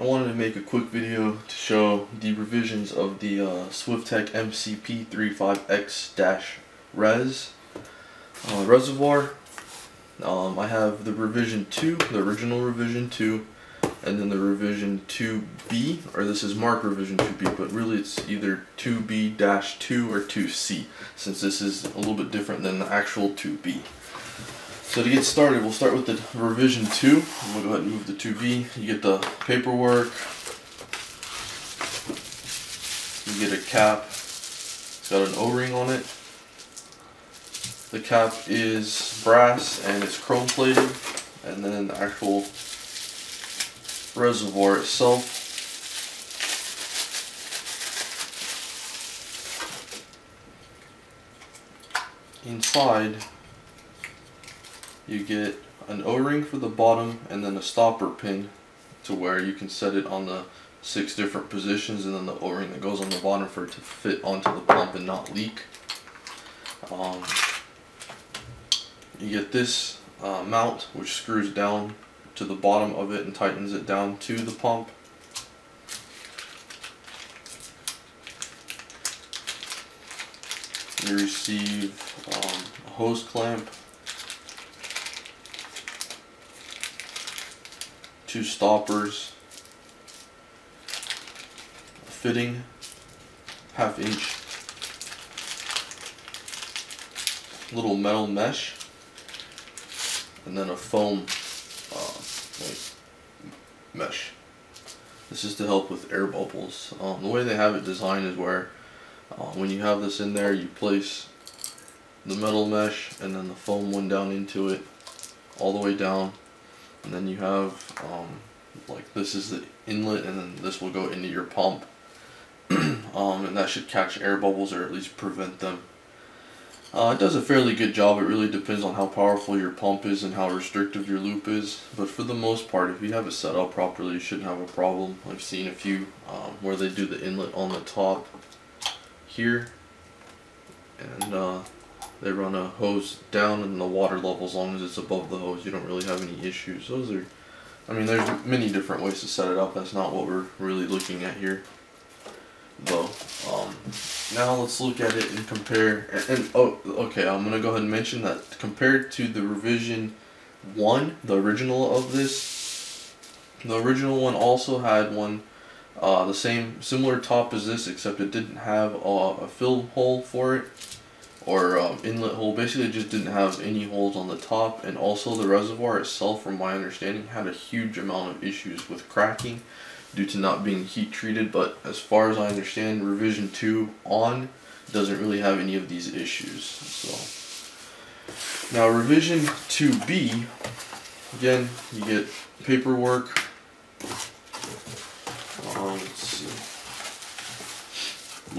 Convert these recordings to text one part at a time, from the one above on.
I wanted to make a quick video to show the revisions of the Swiftech MCP35X-RES Reservoir. I have the revision 2, the original revision 2, and then the revision 2B, or this is marked revision 2B, but really it's either 2B-2 or 2C, since this is a little bit different than the actual 2B. So to get started, we'll start with the revision 2. I'm going to go ahead and move the 2B. You get the paperwork. You get a cap. It's got an O-ring on it. The cap is brass and it's chrome plated. And then the actual reservoir itself inside you get an O-ring for the bottom and then a stopper pin to where you can set it on the 6 different positions, and then the O-ring that goes on the bottom for it to fit onto the pump and not leak. You get this mount which screws down to the bottom of it and tightens it down to the pump. You receive a hose clamp, 2 stoppers, a fitting, 1/2 inch little metal mesh, and then a foam mesh. This is to help with air bubbles. The way they have it designed is where when you have this in there, you place the metal mesh and then the foam one down into it all the way down, and then you have like this is the inlet, and then this will go into your pump. And that should catch air bubbles, or at least prevent them. It does a fairly good job. It really depends on how powerful your pump is and how restrictive your loop is, but for the most part, if you have it set up properly, you shouldn't have a problem. I've seen a few where they do the inlet on the top here, and they run a hose down in the water level. As long as it's above the hose, you don't really have any issues. Those are, I mean, there's many different ways to set it up. That's not what we're really looking at here, though. Now let's look at it and compare. Oh, okay, I'm gonna go ahead and mention that compared to the revision 1, the original of this, the original one also had one the similar top as this, except it didn't have a fill hole for it, or inlet hole. Basically it just didn't have any holes on the top, and also the reservoir itself, from my understanding, had a huge amount of issues with cracking due to not being heat treated. But as far as I understand, revision 2 on doesn't really have any of these issues. So now revision 2B, again, you get paperwork. Let's see.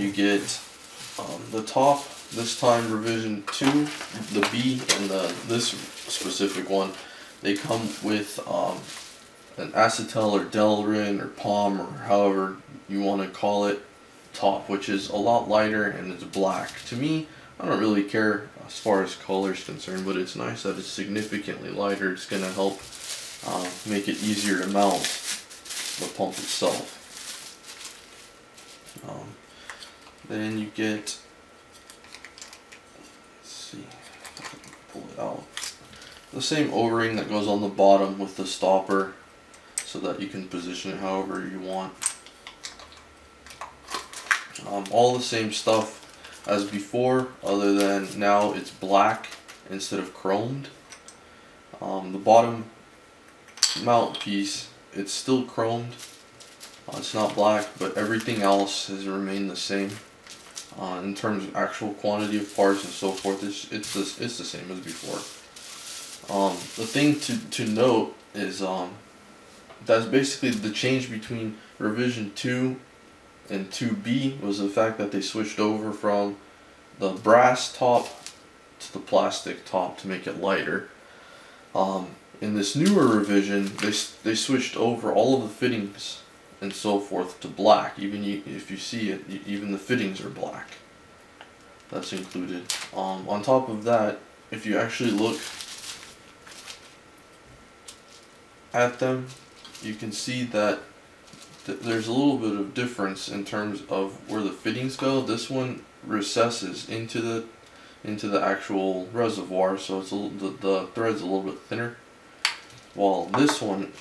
You get the top. This time revision 2, the B and this specific one, they come with an acetal or Delrin or palm, or however you want to call it, top, which is a lot lighter and it's black. To me, I don't really care as far as color is concerned, but it's nice that it's significantly lighter. It's going to help make it easier to mount the pump itself. Then you get, let's see if I can pull it out, the same O-ring that goes on the bottom with the stopper, so that you can position it however you want. All the same stuff as before, other than now it's black instead of chromed. The bottom mount piece, it's still chromed. It's not black, but everything else has remained the same. In terms of actual quantity of parts and so forth, it's the same as before. The thing to note is that's basically the change between revision 2 and 2B was the fact that they switched over from the brass top to the plastic top to make it lighter. In this newer revision, they switched over all of the fittings and so forth to black. Even if you see it, even the fittings are black. That's included. On top of that, if you actually look at them, you can see that there's a little bit of difference in terms of where the fittings go. This one recesses into the actual reservoir, so it's the thread's a little bit thinner, while this one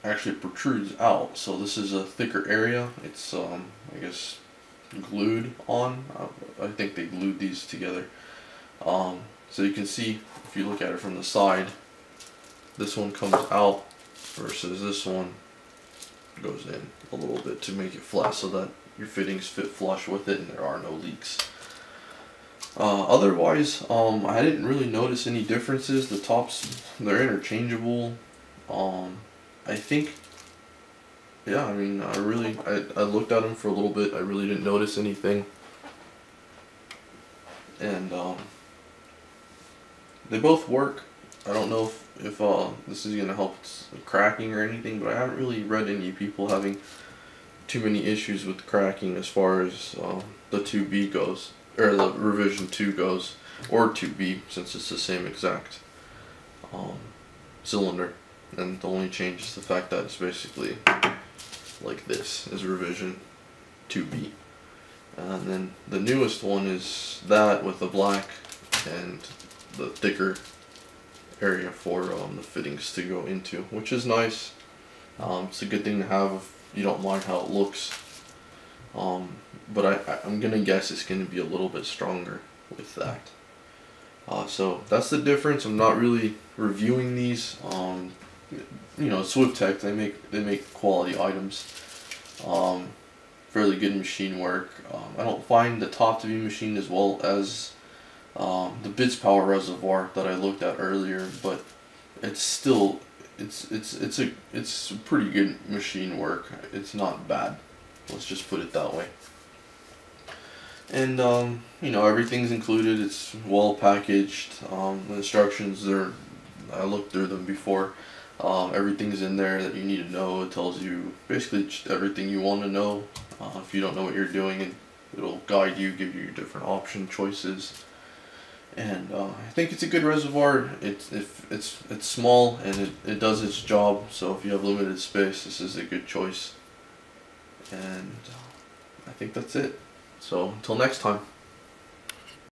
actually protrudes out. So this is a thicker area. It's I guess glued on. I think they glued these together. So you can see if you look at it from the side, this one comes out versus this one goes in a little bit to make it flat so that your fittings fit flush with it and there are no leaks. Otherwise, I didn't really notice any differences. The tops, they're interchangeable. I think, yeah, I mean, I looked at them for a little bit. I really didn't notice anything. And they both work. I don't know if this is going to help cracking or anything, but I haven't really read any people having too many issues with cracking as far as the 2B goes, or the revision 2 goes, or 2B, since it's the same exact cylinder. And the only change is the fact that it's basically like this is revision 2B. And then the newest one is that with the black and the thicker area for the fittings to go into, which is nice. It's a good thing to have if you don't mind how it looks. But I'm gonna guess it's gonna be a little bit stronger with that. So that's the difference. I'm not really reviewing these. You know, Swiftech, they make quality items. Fairly good machine work. I don't find the top to be machined as well as the Bits Power Reservoir that I looked at earlier, but it's still it's pretty good machine work. It's not bad. Let's just put it that way. And you know, everything's included. It's well packaged. The instructions, I looked through them before. Everything's in there that you need to know. It tells you basically just everything you want to know. If you don't know what you're doing, and it'll guide you, give you different option choices. And I think it's a good reservoir. It's small and it does its job. So if you have limited space, this is a good choice. And I think that's it. So until next time.